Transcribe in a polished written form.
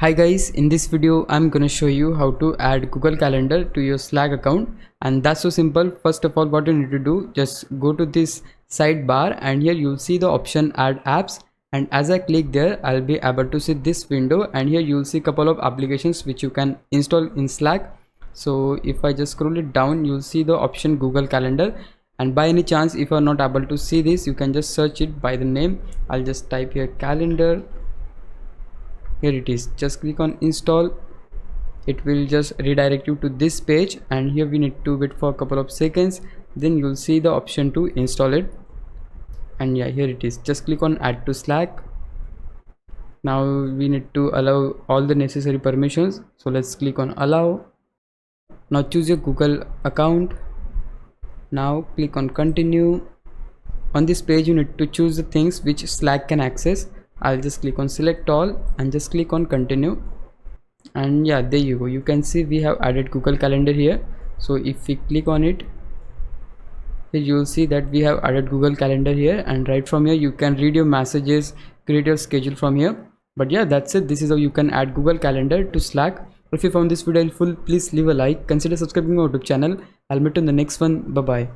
Hi guys, in this video I'm gonna show you how to add Google Calendar to your Slack account, and that's so simple. First of all, what you need to do, just go to this sidebar and here you'll see the option add apps, and as I click there I'll be able to see this window, and here you'll see a couple of applications which you can install in Slack. So if I just scroll it down, you'll see the option Google Calendar, and by any chance if you're not able to see this, you can just search it by the name. I'll just type here calendar. Here it is, just click on install. It will just redirect you to this page, and here we need to wait for a couple of seconds, then you'll see the option to install it. And yeah, here it is, just click on add to Slack. Now we need to allow all the necessary permissions, so let's click on allow. Now choose your Google account. Now click on continue. On this page you need to choose the things which Slack can access. I'll just click on select all and just click on continue, and yeah, there you go. You can see we have added Google Calendar here. So if we click on it, here you will see that we have added Google Calendar here, and right from here you can read your messages, create your schedule from here. But yeah, that's it. This is how you can add Google Calendar to Slack. If you found this video helpful, please leave a like, consider subscribing to my YouTube channel. I'll meet you in the next one. Bye bye.